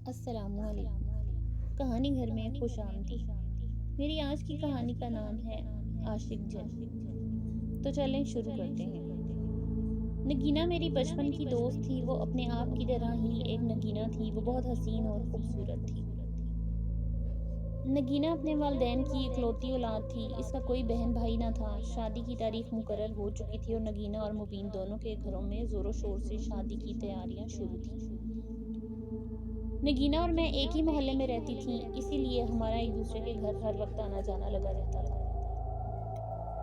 السلام علیکم۔ کہانی گھر میں خوش آمدید۔ میری آج کی کہانی کا نام ہے عاشق جن۔ تو چلیں شروع کرتے ہیں۔ نگینا میری بچپن کی دوست تھی۔ وہ اپنے آپ کی طرح ہی ایک نگینا تھی۔ وہ بہت حسین اور خوبصورت تھی۔ نگینا اپنے والدین کی اکلوتی اولاد تھی۔ اس کا کوئی بہن بھائی نہ تھا۔ شادی کی تاریخ مقرر ہو چکی تھی اور نگینا اور مبین دونوں کے گھروں میں زور و شور سے شادی کی تیاریاں شروع تھیں۔ نگینا اور میں ایک ہی محلے میں رہتی تھیں، اسی لیے ہمارا ایک دوسرے کے گھر ہر وقت آنا جانا لگا رہتا تھا۔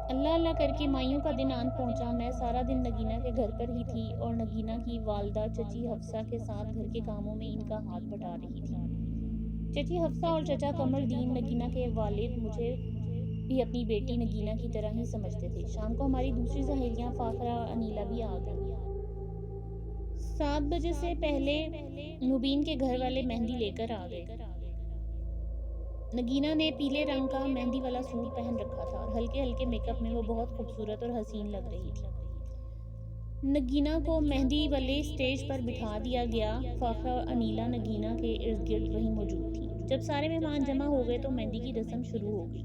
اللہ اللہ کر کے مائیوں کا دن آن پہنچا۔ میں سارا دن نگینا کے گھر پر ہی تھی اور نگینا کی والدہ چچی حفصہ کے ساتھ گھر کے کاموں میں ان کا ہاتھ بٹا رہی تھی۔ چچی حفصہ اور چچا قمر الدین نگینا کے والد مجھے بھی اپنی بیٹی نگینا کی طرح ہی سمجھتے تھے۔ شام کو ہماری دوسری سہیلیاں فاخرہ اور انیلا بھی آ گئیں۔ 7 بجے سے پہلے مبین کے گھر والے مہندی لے کر آ گئے۔ نگینا نے پیلے رنگ کا مہندی والا سوٹ پہن رکھا تھا اور ہلکے ہلکے میک اپ میں وہ بہت خوبصورت اور حسین لگ رہی تھی۔ نگینا کو مہندی والے سٹیج پر بٹھا دیا گیا۔ فاخرہ اور انیلا نگینا کے ارد گرد وہیں موجود تھیں۔ جب سارے مہمان جمع ہو گئے تو مہندی کی رسم شروع ہو گئی۔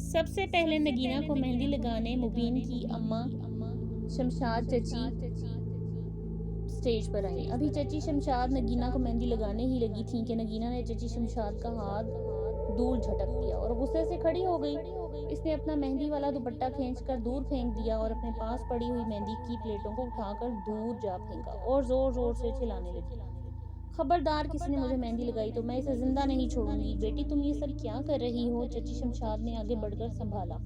سب سے پہلے نگینا کو مہندی لگانے مبین کی اماں شمشاد چچی سٹیج پر آئیں۔ ابھی چچی شمشاد نگینا کو مہندی لگانے ہی لگی تھیں کہ نگینا نے چچی شمشاد کا ہاتھ دور جھٹک دیا اور غصے سے کھڑی ہو گئی۔ اس نے اپنا مہندی والا دوپٹہ کھینچ کر دور پھینک دیا اور اپنے پاس پڑی ہوئی مہندی کی پلیٹوں کو اٹھا کر دور جا پھینکا اور زور زور سے چلانے لگی۔ خبردار، کسی نے مجھے مہندی لگائی تو میں اسے زندہ نہیں چھوڑوں گی۔ بیٹی تم یہ سب کیا کر رہی ہو؟ چچی شمشاد نے آگے بڑھ کر سنبھالا۔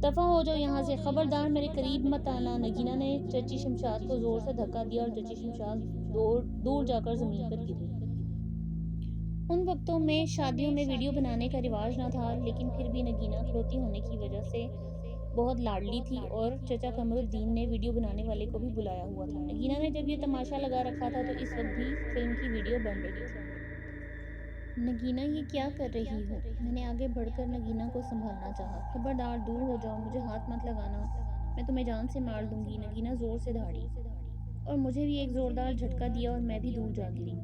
دفع ہو جاؤ یہاں سے، خبردار میرے قریب مت آنا۔ نگینا نے چچی شمشاد کو زور سے دھکا دیا اور چچی شمشاد دور جا کر زمین پر گری۔ ان وقتوں میں شادیوں میں ویڈیو بنانے کا رواج نہ تھا، لیکن پھر بھی نگینا اکلوتی ہونے کی وجہ سے بہت لاڈلی تھی اور چچا قمر الدین نے ویڈیو بنانے والے کو بھی بلایا ہوا تھا۔ نگینا نے جب یہ تماشا لگا رکھا تھا تو اس وقت بھی فلم کی ویڈیو بن رہی تھی۔ نگینا یہ کیا کر رہی ہو؟ میں نے آگے بڑھ کر نگینا کو سنبھالنا چاہا۔ خبردار، دور ہو جاؤ، مجھے ہاتھ مت لگانا، میں تمہیں جان سے مار دوں گی۔ نگینا زور سے دھاڑی اور مجھے بھی ایک زوردار جھٹکا دیا اور میں بھی دور جا گری۔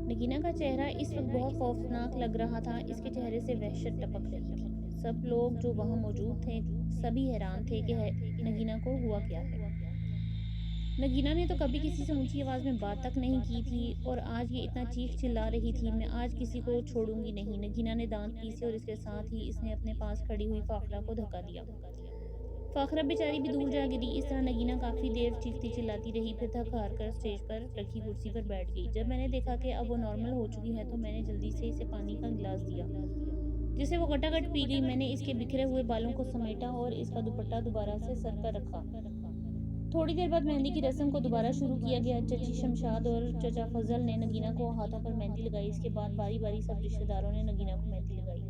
نگینا کا چہرہ اس وقت بہت خوفناک لگ رہا تھا۔ اس کے چہرے سے وحشت ٹپک رہی تھی۔ سب لوگ جو وہاں موجود تھے سبھی حیران تھے کہ نگینا کو ہوا کیا ہے۔ نگینا نے تو کبھی کسی سے اونچی آواز میں بات تک نہیں کی تھی اور آج یہ اتنا چیخ چلا رہی تھی، میں آج کسی کو چھوڑوں گی نہیں۔ نگینا نے دانت پیسے اور اس کے ساتھ ہی اس نے اپنے پاس کھڑی ہوئی فاخرہ کو دھکا دیا۔ فاخرہ بیچاری بھی دور جا گری۔ اس طرح نگینا کافی دیر چیختی چلاتی رہی، پھر تھک ہار کر سٹیج پر رکھی کرسی پر بیٹھ گئی۔ جب میں نے دیکھا کہ اب وہ نارمل ہو چکی ہے تو میں نے جلدی سے اسے پانی کا گلاس دیا، جسے وہ گٹاگٹ پی گئی۔ میں نے اس کے بکھرے ہوئے بالوں کو سمیٹا اور اس کا دوپٹہ دوبارہ سے سر پر رکھا۔ تھوڑی دیر بعد مہندی کی رسم کو دوبارہ شروع کیا گیا۔ چچی شمشاد اور چچا فضل نے نگینا کو ہاتھوں پر مہندی لگائی۔ اس کے بعد باری باری سب رشتہ داروں نے نگینا کو مہندی لگائی۔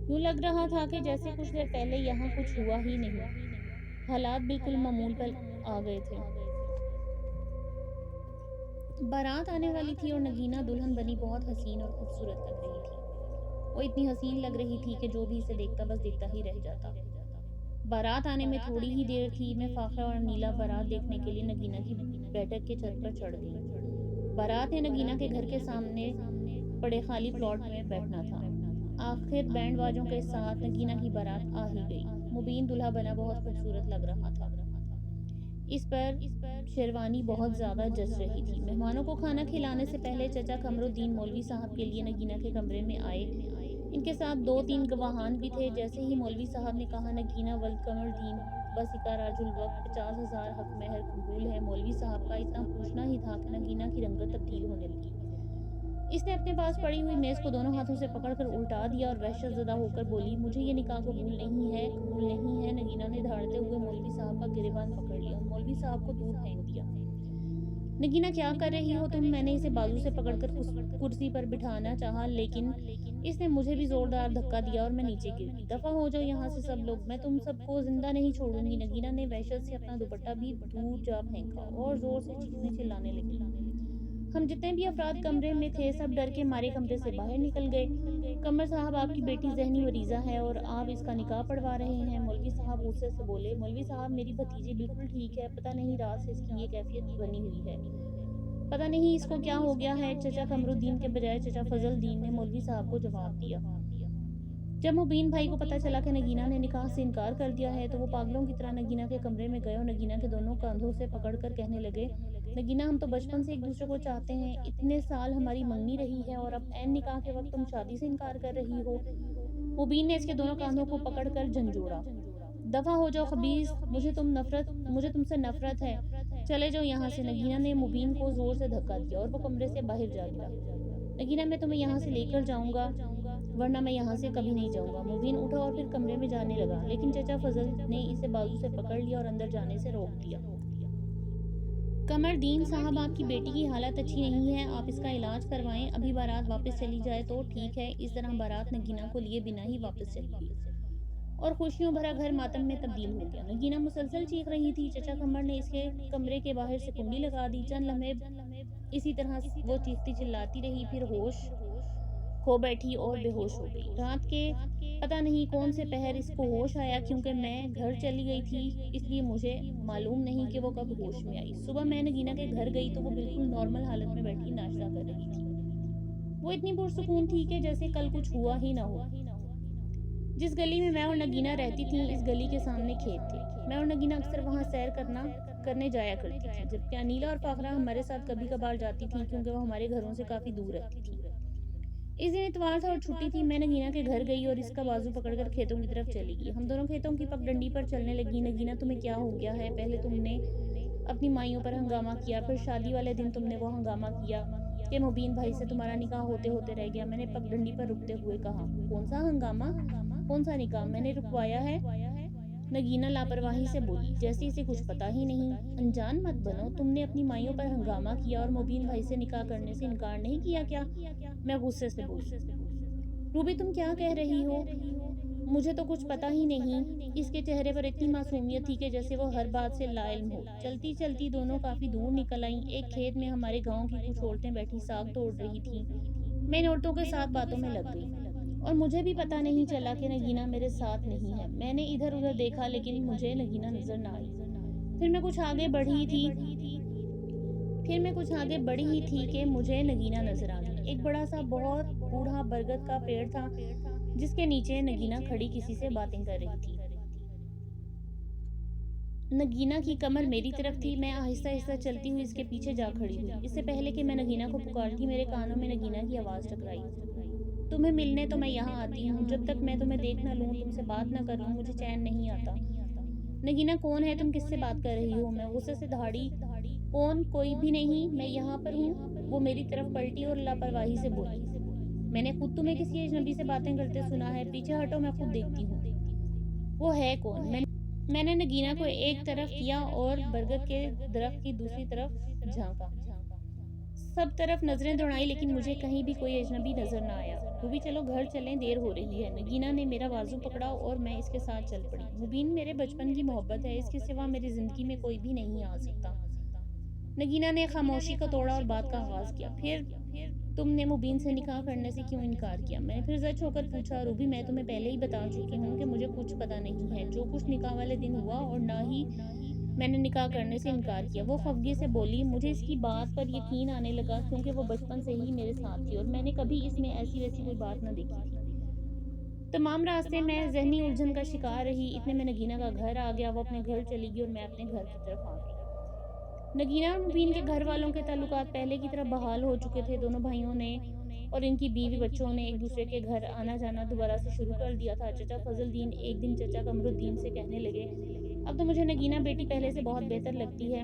یوں لگ رہا تھا کہ جیسے کچھ دیر پہلے یہاں کچھ ہوا ہی نہیں۔ حالات بالکل معمول پر آ گئے تھے۔ بارات آنے والی تھی اور نگینا دلہن بنی بہت حسین اور خوبصورت لگ رہی تھی۔ وہ اتنی حسین لگ رہی تھی کہ جو بھی اسے دیکھتا بس دیکھتا ہی رہ جاتا۔ بارات آنے میں تھوڑی ہی دیر تھی، میں فاخرہ اور انیلا بارات دیکھنے کے لیے نگینا کی بیٹھک کے چھت پر چڑھ گئیں۔ بارات نے نگینا کے گھر کے سامنے پڑے خالی پلاٹ میں بیٹھنا تھا۔ آخر بینڈ باجوں کے ساتھ نگینا کی بارات آ ہی گئی۔ مبین دلہا بنا بہت خوبصورت لگ رہا تھا۔ اس پر شیروانی بہت زیادہ جچ رہی تھی۔ مہمانوں کو کھانا کھلانے سے پہلے چچا قمر الدین مولوی صاحب کے لیے نگینا کے کمرے میں آئے۔ ان کے ساتھ 2-3 گواہان بھی تھے۔ جیسے ہی مولوی صاحب نے کہا نگینا ولد قمر الدین بسکہ راج الوقت 50,000 حق مہر قبول ہے، مولوی صاحب کا اتنا پوچھنا ہی تھا کہ نگینا کی رنگت تبدیل ہونے لگی۔ اس نے اپنے پاس پڑی ہوئی میز کو دونوں ہاتھوں سے پکڑ کر الٹا دیا اور وحشت زدہ ہو کر بولی، مجھے یہ نکاح قبول نہیں ہے، قبول نہیں ہے۔ نگینا نے دھاڑتے ہوئے مولوی صاحب کا گریبان پکڑ لیا اور مولوی صاحب کو دور پھینک دیا۔ نگینا کیا کر رہی ہو تم؟ میں نے اسے بازو سے پکڑ کر کرسی پر بٹھانا چاہا، لیکن اس نے مجھے بھی زوردار دھکا دیا اور میں نیچے گر گئی۔ دفع ہو جاؤ یہاں سے سب لوگ، میں تم سب کو زندہ نہیں چھوڑوں گی۔ نگینا نے وحشت سے اپنا دوپٹہ بھی دور جا پھینکا اور زور سے چیخنے چلانے لگی۔ ہم جتنے بھی افراد کمرے میں تھے سب ڈر کے مارے کمرے سے باہر نکل گئے۔ قمر صاحب، آپ کی بیٹی ذہنی مریضہ ہے اور آپ اس کا نکاح پڑھوا رہے ہیں، مولوی صاحب غصے سے بولے۔ مولوی صاحب، میری بھتیجی بالکل ٹھیک ہے، پتہ نہیں رات سے اس کی یہ کیفیت بنی ہوئی ہے۔ پتہ نہیں اس کو کیا ہو گیا ہے، چچا قمر الدین کے بجائے چچا فضل الدین نے مولوی صاحب کو جواب دیا۔ جب مبین بھائی کو پتہ چلا کہ نگینہ نے نکاح سے انکار کر دیا ہے تو وہ پاگلوں کی طرح نگینہ کے کمرے میں گئے اور نگینہ کے دونوں کاندھوں سے پکڑ کر کہنے لگے، نگینہ ہم تو بچپن سے ایک دوسرے کو چاہتے ہیں، اتنے سال ہماری منگنی رہی ہے اور اب عین نکاح کے وقت تم شادی سے انکار کر رہی ہو۔ مبین نے اس کے دونوں کاندھوں کو پکڑ کر جھنجھوڑا، دفع ہو جاؤ خبیث، مجھے تم سے نفرت ہے، چلے جاؤ یہاں سے۔ نگینہ نے مبین کو زور سے دھکا دیا اور وہ کمرے سے باہر جا گرا۔ نگینہ میں تمہیں یہاں سے لے کر جاؤں گا ورنہ میں یہاں سے کبھی نہیں جاؤں گا۔ مبین اٹھا اور پھر کمرے میں جانے لگا، لیکن چچا فضل نے اسے بازو سے پکڑ لیا اور اندر جانے سے روک دیا۔ قمر الدین صاحب، آپ کی بیٹی کی حالت اچھی نہیں ہے، آپ اس کا علاج کروائیں، ابھی بارات واپس چلی جائے تو ٹھیک ہے۔ اس طرح بارات نگینہ کو لیے بنا ہی واپس چلی گئی اور خوشیوں بھرا گھر ماتم میں تبدیل ہو گیا۔ نگینہ مسلسل چیخ رہی تھی، چچا قمر نے اس کے کمرے کے باہر سے کنڈی لگا دی۔ چند لمحے اسی طرح وہ چیختی چلاتی رہی، پھر ہوش کھو بیٹھی اور بے ہوش ہو گئی۔ رات کے پتہ نہیں کون سے پہر اس کو ہوش آیا، کیونکہ میں گھر چلی گئی تھی اس لیے مجھے معلوم نہیں کہ وہ کب ہوش میں آئی۔ صبح میں نگینہ کے گھر گئی تو وہ بالکل نارمل حالت میں بیٹھی ناشتہ کر رہی تھی۔ وہ اتنی پرسکون تھی کہ جیسے کل کچھ ہوا ہی نہ ہو۔ جس گلی میں میں اور نگینہ رہتی تھیں اس گلی کے سامنے کھیت تھے۔ میں اور نگینہ اکثر وہاں سیر کرنے جایا کرتی تھی، جبکہ انیلا اور فاخرہ ہمارے ساتھ کبھی کبھار جاتی تھیں کیونکہ وہ ہمارے گھروں سے کافی دور رہتی تھی۔ اس دن اتوار تھا اور چھٹی تھی۔ میں نگینہ کے گھر گئی اور اس کا بازو پکڑ کر کھیتوں کی طرف چلی گئی۔ ہم دونوں کھیتوں کی پگڈنڈی پر چلنے لگی۔ نگینہ تمہیں کیا ہو گیا ہے؟ پہلے تم نے اپنی مائیوں پر ہنگامہ کیا، پھر شادی والے دن تم نے وہ ہنگامہ کیا کہ مبین بھائی سے تمہارا نکاح ہوتے ہوتے رہ گیا۔ میں نے پگڈنڈی پر رکتے ہوئے کہا، کون سا ہنگامہ، کون سا نکاح میں نے رکوایا ہے؟ نگینہ لاپرواہی سے بولی، جیسے اسے کچھ پتا ہی نہیں۔ انجان مت بنو، تم نے اپنی مائیوں پر ہنگامہ کیا اور مبین بھائی سے نکاح کرنے سے انکار نہیں کیا کیا؟ میں غصے سے بولی، روبی تم کیا کہہ رہی ہو؟ مجھے تو کچھ پتا ہی نہیں۔ اس کے چہرے پر اتنی معصومیت تھی کہ جیسے وہ ہر بات سے لا علم ہو۔ چلتی چلتی دونوں کافی دور نکل آئیں۔ ایک کھیت میں ہمارے گاؤں کی کچھ عورتیں بیٹھی ساگ توڑ رہی تھیں۔ میں ان عورتوں کے ساتھ باتوں میں لگ گئی اور مجھے بھی پتا نہیں چلا کہ نگینہ میرے ساتھ نہیں ہے۔ میں نے ادھر ادھر دیکھا لیکن مجھے نگینہ نظر نہ آئی۔ پھر میں کچھ آگے بڑھی ہی تھی کہ مجھے نگینہ نظر آ گئی۔ ایک بڑا سا بہت بوڑھا برگد کا پیڑ تھا جس کے نیچے نگینہ کھڑی کسی سے باتیں کر رہی تھی۔ نگینہ کی کمر میری طرف تھی۔ میں آہستہ آہستہ چلتی ہوئی اس کے پیچھے جا کھڑی ہوئی۔ اس سے پہلے کہ میں نگینہ کو پکارتی میرے کانوں میں نگینہ کی آواز ٹکرائی، تمہیں ملنے تو میں یہاں آتی ہوں، جب تک میں تمہیں دیکھ نہ لوں، تم سے بات نہ کر لوں، مجھے چین نہیں آتا۔ نگینہ کون ہے؟ تم کس سے بات کر رہی ہو؟ میں غصے سے دہاڑی، کون؟ کوئی بھی نہیں، میں یہاں پر ہوں۔ وہ میری طرف پلٹی اور لاپرواہی سے بولی، میں نے خود تمہیں کسی اجنبی سے باتیں کرتے سنا ہے، پیچھے ہٹو میں خود دیکھتی ہوں۔ وہ ہے کون؟ میں نے نگینہ کو ایک طرف کیا اور برگد کے درخت کی دوسری طرف جھانکا، سب طرف نظریں دوڑائیں لیکن مجھے کہیں بھی کوئی اجنبی نظر نہ آیا۔ روبی چلو گھر چلیں، دیر ہو رہی ہے۔ نگینہ نے میرا بازو پکڑا اور میں اس کے ساتھ چل پڑی۔ مبین میرے بچپن کی محبت ہے، اس کے سوا میری زندگی میں کوئی بھی نہیں آ سکتا۔ نگینہ نے خاموشی کو توڑا اور بات کا آغاز کیا، پھر تم نے مبین سے نکاح کرنے سے کیوں انکار کیا؟ میں نے پھر زچ ہو کر پوچھا، روبی میں تمہیں پہلے ہی بتا چکی ہوں کہ مجھے کچھ پتا نہیں ہے جو کچھ نکاح والے دن ہوا، اور نہ ہی میں نے نکاح کرنے سے انکار کیا۔ وہ خفگی سے بولی، مجھے اس کی بات پر یقین آنے لگا کیونکہ وہ بچپن سے ہی میرے ساتھ تھی اور میں نے کبھی اس میں ایسی ویسی کوئی بات نہ دیکھی تھی۔ تمام راستے میں ذہنی الجھن کا شکار رہی۔ اتنے میں نگینہ کا گھر آ گیا۔ وہ اپنے گھر چلی گئی اور میں اپنے گھر کی طرف آ گئی۔ نگینہ اور مبین کے گھر والوں کے تعلقات پہلے کی طرح بحال ہو چکے تھے۔ دونوں بھائیوں نے اور ان کی بیوی بچوں نے ایک دوسرے کے گھر آنا جانا دوبارہ سے شروع کر دیا تھا۔ چچا فضل الدین ایک دن چچا قمر الدین سے کہنے لگے، اب تو مجھے نگینہ بیٹی پہلے سے بہت بہتر لگتی ہے،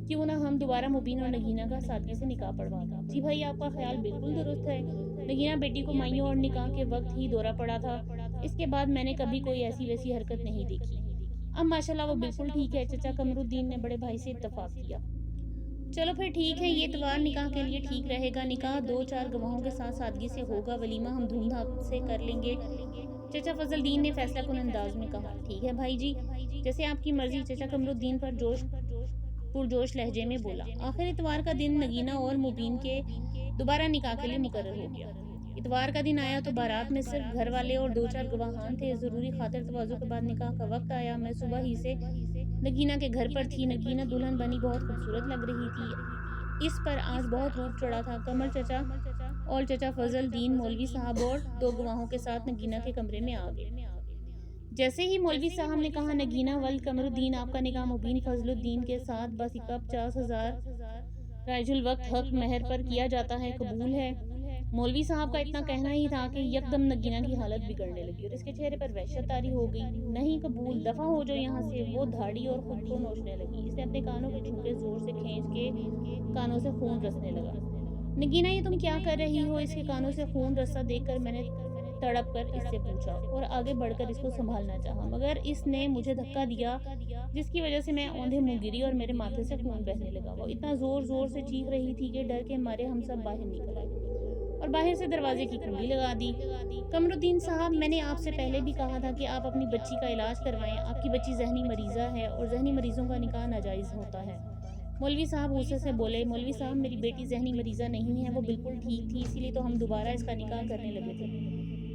کیوں نہ ہم دوبارہ مبین اور نگینہ کا سادگی سے نکاح پڑھوا دیں؟ جی بھائی، آپ کا خیال بالکل درست ہے۔ نگینہ بیٹی کو مائیوں اور نکاح کے وقت ہی دورہ پڑا تھا، اس کے بعد میں نے کبھی کوئی ایسی ویسی حرکت نہیں دیکھی۔ اب ماشاءاللہ وہ بالکل ٹھیک ہے۔ چچا قمر الدین نے بڑے بھائی سے اتفاق کیا، چلو پھر ٹھیک ہے، یہ اتوار نکاح کے لیے ٹھیک رہے گا۔ نکاح 2-4 گواہوں کے ساتھ سادگی سے ہوگا، ولیمہ ہم دھوم دھام سے کر لیں گے، چچا فضل الدین نے فیصلہ کن انداز میں کہا۔ ٹھیک ہے بھائی جی، جیسے آپ کی مرضی، چچا قمر الدین پرجوش لہجے میں بولا۔ آخر اتوار کا دن نگینہ اور مبین کے دوبارہ نکاح کے لیے مقرر ہو گیا۔ اتوار کا دن آیا تو بارات میں صرف گھر والے اور 2-4 گواہان تھے۔ ضروری خاطر تواضع کے بعد نکاح کا وقت آیا۔ میں صبح ہی سے نگینہ کے گھر پر تھی۔ نگینہ دلہن بنی بہت خوبصورت لگ رہی تھی۔ اس پر آج بہت روپ چڑھا تھا۔ قمر چچا اور چچا فضل دین مولوی صاحب اور 2 گواہوں کے ساتھ نگینہ کے کمرے میں آ گئے۔ جیسے ہی مولوی صاحب نے کہا نگینہ ولد قمر الدین، آپ کا نکاح مبین فضل الدین کے ساتھ بسکب 50,000 رائج الوقت حق مہر پر کیا جاتا ہے، قبول ہے؟ مولوی صاحب کا اتنا کہنا ہی تھا کہ یکدم نگینہ کی حالت بگڑنے لگی اور اس کے چہرے پر وحشت طاری ہو گئی۔ نہیں قبول، دفع ہو جو یہاں سے۔ وہ دھاڑی اور خود کو نوچنے لگی۔ اس نے اپنے کانوں کے جھمکے زور سے کھینچ کے کانوں سے خون رسنے لگا۔ نگینہ یہ تم کیا کر رہی ہو؟ اس کے کانوں سے خون رستا دیکھ کر میں نے تڑپ کر اس سے پوچھا اور آگے بڑھ کر اس کو سنبھالنا چاہا، مگر اس نے مجھے دھکا دیا جس کی وجہ سے میں اوندھے منہ گری اور میرے ماتھے سے خون بہنے لگا۔ وہ اتنا زور زور سے چیخ رہی تھی کہ ڈر کے مارے ہم سب باہر نکل آئے اور باہر سے دروازے کی کنڈی لگا دی۔ قمر الدین صاحب، میں نے آپ سے پہلے بھی کہا تھا کہ آپ اپنی بچی کا علاج کروائیں۔ آپ کی بچی ذہنی مریضہ ہے اور ذہنی مریضوں کا نکاح ناجائز ہوتا ہے۔ مولوی صاحب غصے سے بولے، مولوی صاحب میری بیٹی ذہنی مریضہ نہیں ہے، وہ بالکل ٹھیک تھی، اسی لیے تو ہم دوبارہ اس کا نکاح کرنے لگے تھے۔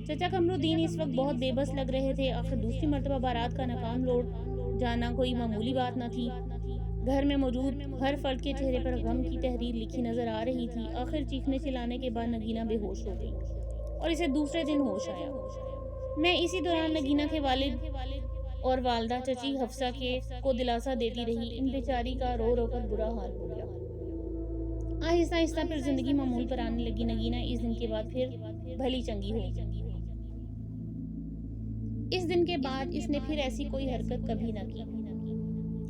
چچا قمر الدین اس وقت بہت بے بس لگ رہے تھے۔ آخر دوسری مرتبہ بارات کا ناکام لوٹ جانا کوئی معمولی بات نہ تھی۔ گھر میں موجود ہر فرد کے چہرے پر غم کی تحریر لکھی نظر آ رہی تھی۔ آخر چیخنے چلانے کے بعد نگینہ بے ہوش ہو گئی اور اسے دوسرے دن ہوش آیا۔ میں اسی دوران نگینہ کے والد اور والدہ چچی حفصہ کو دلاسا دیتی رہی۔ ان بیچاری کا رو رو کر برا حال ہو گیا۔ آہستہ آہستہ پھر زندگی معمول پر آنے لگی۔ نگینہ اس دن کے بعد پھر بھلی چنگی ہو گئی۔ اس دن کے بعد اس نے پھر ایسی کوئی حرکت کبھی نہ کی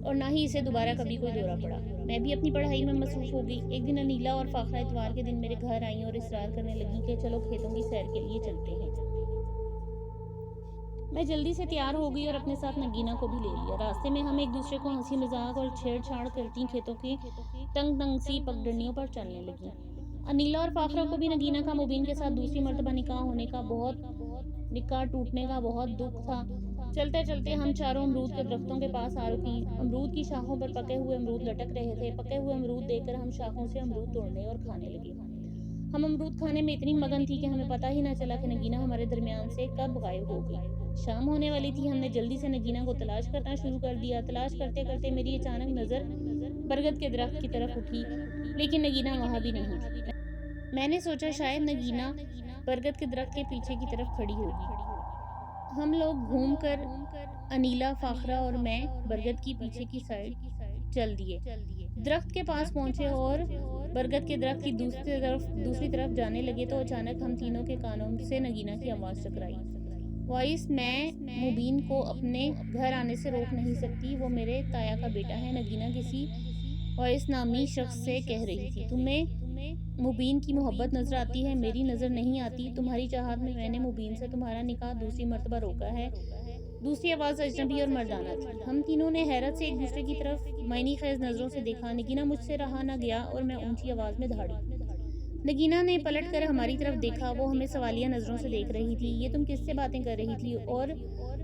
اور نہ ہی اسے دوبارہ کبھی کوئی دورہ پڑا۔ میں بھی اپنی پڑھائی میں مصروف ہو گئی۔ ایک دن انیلا اور فاخرہ اتوار کے دن میرے گھر آئیں اور اصرار کرنے لگیں کہ چلو کھیتوں کی سیر کے لیے چلتے ہیں۔ میں جلدی سے تیار ہو گئی اور اپنے ساتھ نگینہ کو بھی لے لیا۔ راستے میں ہم ایک دوسرے کو ہنسی مذاق اور چھیڑ چھاڑ کرتی کھیتوں کی تنگ تنگ سی پگڈنڈیوں پر چلنے لگیں۔ انیلا اور فاخرہ کو بھی نگینہ کا مبین کے ساتھ دوسری مرتبہ نکاح ٹوٹنے کا بہت دکھ تھا۔ چلتے چلتے ہم چاروں امرود کے درختوں کے پاس آ رکیں۔ امرود کی شاخوں پر پکے ہوئے امرود لٹک رہے تھے۔ پکے ہوئے امرود دیکھ کر ہم شاخوں سے امرود توڑنے اور کھانے لگے۔ ہم امرود کھانے میں اتنی مگن تھی کہ ہمیں پتہ ہی نہ چلا کہ نگینہ ہمارے درمیان سے کب غائب ہو گئی۔ شام ہونے والی تھی۔ ہم نے جلدی سے نگینہ کو تلاش کرنا شروع کر دیا۔ تلاش کرتے کرتے میری اچانک نظر برگد کے درخت کی طرف اٹھی، لیکن نگینہ وہاں بھی نہیں تھی۔ میں نے سوچا شاید نگینہ برگد کے درخت کے پیچھے کی طرف کھڑی ہوگی۔ ہم لوگ گھوم کر انیلا، فاخرہ اور میں برگد کی پیچھے کی سائڈ چل دیے۔ درخت کے پاس پہنچے اور برگد کے درخت کی دوسری طرف جانے لگے تو اچانک ہم تینوں کے کانوں سے نگینہ کی آواز ٹکرائی۔ وائس، میں مبین کو اپنے گھر آنے سے روک نہیں سکتی، وہ میرے تایا کا بیٹا ہے، نگینہ کسی وائس نامی شخص سے کہہ رہی تھی۔ تمہیں مبین کی محبت نظر آتی ہے؟ میری نظر نہیں آتی۔ تمہاری چاہت میں نے مبین سے تمہارا نکاح دوسری مرتبہ روکا ہے۔ دوسری آواز اجنبی اور مردانہ تھی۔ ہم تینوں نے حیرت سے ایک دوسرے کی طرف معنی خیز نظروں سے دیکھا۔ نگینہ مجھ سے رہا نہ گیا اور میں اونچی آواز میں دھاڑی۔ نگینہ نے پلٹ کر ہماری طرف دیکھا۔ وہ ہمیں سوالیہ نظروں سے دیکھ رہی تھی۔ یہ تم کس سے باتیں کر رہی تھی اور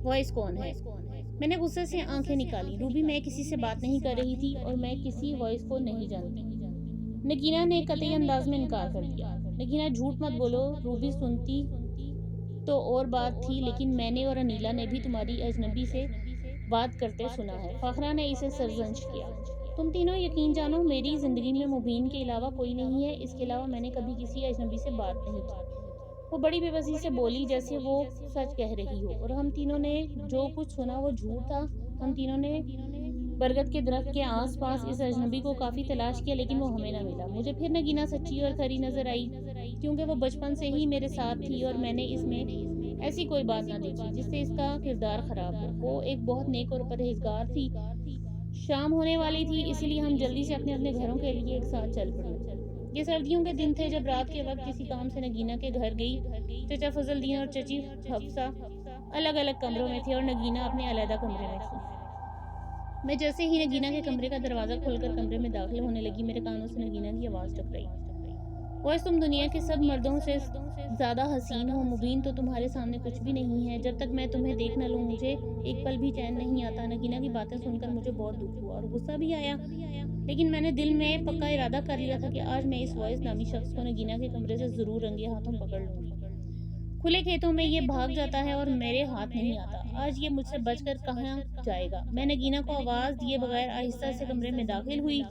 وائس کون ہے؟ میں نے غصے سے آنکھیں نکالی۔ روبی، میں کسی سے بات نہیں کر رہی تھی اور میں کسی وائس کو نہیں جانتی۔ نگینہ نے قطعی انداز میں انکار کر دیا۔ نگینہ، جھوٹ مت بولو۔ روبی، سنتی تو اور بات تھی، لیکن میں نے اور انیلا نے بھی تمہاری اجنبی سے بات کرتے سنا ہے۔ فاخرہ نے اسے سرزنش کیا۔ تم تینوں یقین جانو، میری زندگی میں مبین کے علاوہ کوئی نہیں ہے۔ اس کے علاوہ میں نے کبھی کسی اجنبی سے بات نہیں کی۔ وہ بڑی بے بسی سے بولی جیسے وہ سچ کہہ رہی ہو، اور ہم تینوں نے جو کچھ سنا وہ جھوٹ تھا۔ ہم تینوں نے برگد کے درخت کے آس پاس اس اجنبی کو کافی تلاش کیا، لیکن وہ ہمیں نہ ملا۔ مجھے پھر نگینہ سچی اور کھری نظر آئی، کیونکہ وہ بچپن سے ہی میرے ساتھ تھی اور میں نے اس میں ایسی کوئی بات نہ دیکھی جس سے اس کا کردار خراب ہو۔ وہ ایک بہت نیک اور پرہیزگار تھی۔ شام ہونے والی تھی، اسی لیے ہم جلدی سے اپنے اپنے گھروں کے لیے ایک ساتھ چل پڑے۔ یہ سردیوں کے دن تھے جب رات کے وقت کسی کام سے نگینہ کے گھر گئی۔ چچا فضل دین اور چچی حفصہ الگ الگ کمروں میں تھے اور نگینہ اپنے علیحدہ کمرے میں تھی۔ میں جیسے ہی نگینہ کے کمرے کا دروازہ کھول کر کمرے میں داخل ہونے لگی، میرے کانوں سے نگینہ کی آواز ٹکرائی۔ وائس، تم دنیا کے سب مردوں سے زیادہ حسین ہو۔ مبین تو تمہارے سامنے کچھ بھی نہیں ہے۔ جب تک میں تمہیں دیکھ نہ لوں مجھے ایک پل بھی چین نہیں آتا۔ نگینہ کی باتیں سن کر مجھے بہت دکھ ہوا اور غصہ بھی آیا، لیکن میں نے دل میں پکا ارادہ کر لیا تھا کہ آج میں اس وائس نامی شخص کو نگینہ کے کمرے سے ضرور رنگے ہاتھوں پکڑ لوں گی۔ کھلے کھیتوں میں یہ بھاگ جاتا ہے اور میرے ہاتھ نہیں آتا۔ آج یہ مجھ سے بچ کر کہاں جائے گا؟ میں نگینہ کو آواز دیے بغیر آہستہ سے کمرے میں داخل ہوئی،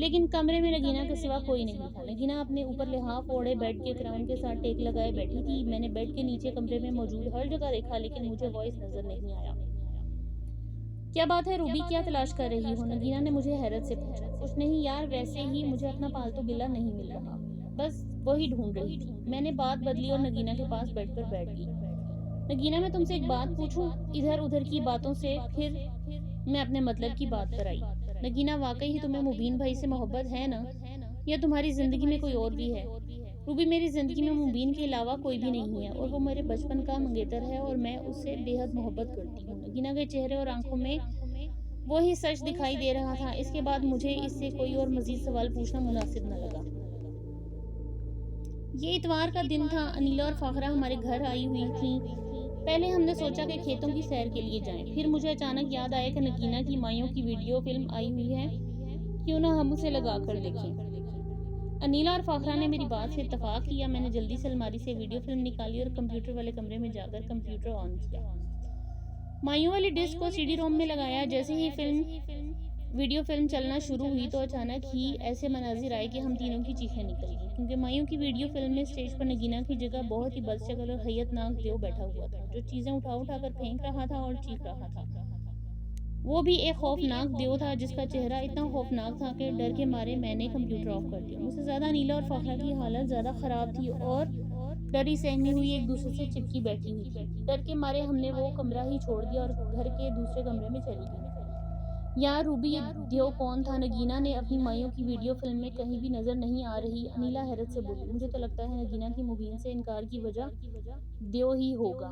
لیکن کمرے میں نگینہ کے سوا کوئی نہیں تھا۔ نگینہ اپنے اوپر لحاف اوڑھے بیڈ کے کراؤن کے ساتھ ٹیک لگائے بیٹھی تھی۔ میں نے بیڈ کے نیچے کمرے میں موجود ہر جگہ دیکھا لیکن مجھے وائس نظر نہیں آیا۔ کیا بات ہے روبی، کیا تلاش کر رہی ہو؟ نگینہ نے مجھے حیرت سے پوچھا۔ کچھ نہیں یار، ویسے ہی مجھے اپنا پالتو بلا نہیں مل رہا، بس وہی ڈھونڈ رہی تھی۔ میں نے بات بدلی اور نگینہ کے پاس بیڈ پر بیٹھ گئی۔ نگینہ میں تم سے ایک بات پوچھوں؟ ادھر ادھر کی باتوں سے پھر میں اپنے مطلب کی بات پر آئی۔ نگینہ، واقعی ہی تمہیں مبین بھائی سے محبت ہے نا، یا تمہاری زندگی میں کوئی اور بھی ہے؟ روبی، میری زندگی میں مبین کے علاوہ کوئی بھی نہیں ہے، اور وہ میرے بچپن کا منگیتر ہے اور میں اس سے بے حد محبت کرتی ہوں۔ نگینہ کے چہرے اور آنکھوں میں وہی سچ دکھائی دے رہا تھا۔ اس کے بعد مجھے اس سے کوئی اور مزید سوال پوچھنا مناسب نہ لگا۔ یہ اتوار کا دن تھا۔ انیلا اور فاخرہ ہمارے گھر آئی ہوئی تھیں۔ پہلے ہم نے سوچا کہ کھیتوں کی سیر کے لیے جائیں، پھر مجھے اچانک یاد آیا کہ نگینہ کی مائیوں کی ویڈیو فلم آئی ہوئی ہے، کیوں نہ ہم اسے لگا کر دیکھیں۔ انیلا اور فاخرہ نے میری بات سے اتفاق کیا۔ میں نے جلدی سے الماری سے ویڈیو فلم نکالی اور کمپیوٹر والے کمرے میں جا کر کمپیوٹر آن کیا۔ مائیوں والی ڈسک کو سی ڈی روم میں لگایا۔ جیسے ہی ویڈیو فلم چلنا شروع ہوئی تو اچانک ہی ایسے مناظر آئے کہ ہم تینوں کی چیخیں نکل گئیں، کیونکہ مائیوں کی ویڈیو فلم میں اسٹیج پر نگینہ کی جگہ بہت ہی بد شکل اور حیرتناک دیو بیٹھا ہوا تھا، جو چیزیں اٹھا اٹھا کر پھینک رہا تھا اور چیخ رہا تھا۔ وہ بھی ایک خوفناک دیو تھا جس کا چہرہ اتنا خوفناک تھا کہ ڈر کے مارے میں نے کمپیوٹر آف کر دیا۔ مجھ سے زیادہ انیلا اور فاخرہ کی حالت زیادہ خراب تھی اور ڈری سہمی ہوئی ایک دوسرے سے چپکی بیٹھی ہوئی تھی۔ ڈر کے مارے ہم نے وہ کمرہ ہی چھوڑ دیا اور گھر کے دوسرے کمرے میں چلی گئی۔ یار روبی، یہ دیو کون تھا؟ نگینہ نے اپنی مائیوں کی ویڈیو فلم میں کہیں بھی نظر نہیں آ رہی۔ انیلا حیرت سے بولی، مجھے تو لگتا ہے نگینہ کی مبین سے انکار کی وجہ دیو ہی ہوگا۔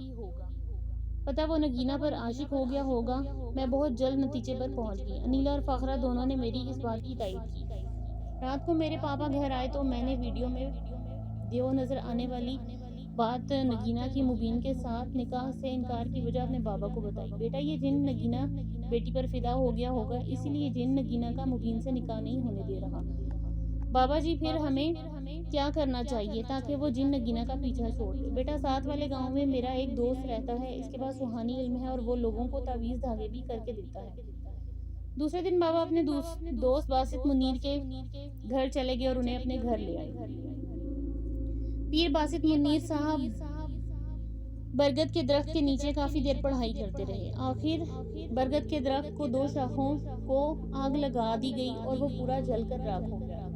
پتہ وہ نگینہ پر عاشق ہو گیا ہوگا۔ میں بہت جلد نتیجے پر پہنچ گئی۔ انیلا اور فاخرہ دونوں نے میری اس بات کی تائید کی۔ رات کو میرے پاپا گھر آئے تو میں نے ویڈیو میں دیو نظر آنے والی بات نگینہ کی مبین کے ساتھ نکاح سے انکار کی وجہ اپنے بابا کو بتائی۔ بیٹا، یہ جن نگینہ بیٹی پر فدا ہو گیا ہوگا، اسی لیے جن نگینہ کا مبین سے نکاح نہیں ہونے دے رہا۔ بابا جی، پھر ہمیں کیا کرنا چاہیے تاکہ وہ جن نگینہ کا پیچھا چھوڑ دے؟ بیٹا، ساتھ والے گاؤں میں میرا ایک دوست رہتا ہے، اس کے پاس روحانی علم ہے اور وہ لوگوں کو تعویذ دھاگے بھی کر کے دیتا ہے۔ دوسرے دن بابا اپنے دوست باسط منیر کے گھر چلے گئے اور انہیں اپنے گھر لے آئے۔ پیر باسط منیر صاحب برگد کے درخت کے نیچے کافی دیر پڑھائی کرتے رہے۔ آخر برگد کے درخت کو 2 شاخوں کو آگ لگا دی گئی اور وہ پورا جل کر راکھ ہو گیا۔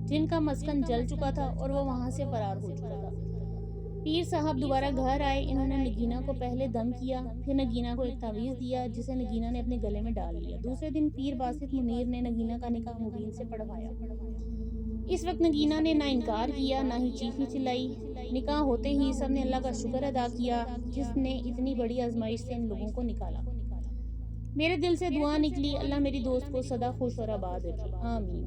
جن کا مسکن جل چکا تھا اور وہ وہاں سے فرار ہو چکا تھا۔ پیر صاحب دوبارہ گھر آئے۔ انہوں نے نگینہ کو پہلے دم کیا، پھر نگینہ کو ایک تعویذ دیا جسے نگینہ نے اپنے گلے میں ڈال لیا۔ دوسرے دن پیر باسط منیر نے نگینہ کا نکاح مبین سے پڑھوایا۔ اس وقت نگینہ نے نہ انکار کیا نہ ہی چیخی چلائی۔ نکاح ہوتے ہی سب نے اللہ کا شکر ادا کیا جس نے اتنی بڑی آزمائش سے ان لوگوں کو نکالا۔ میرے دل سے دعا نکلی، اللہ میری دوست کو سدا خوش اور آباد رکھے، آمین۔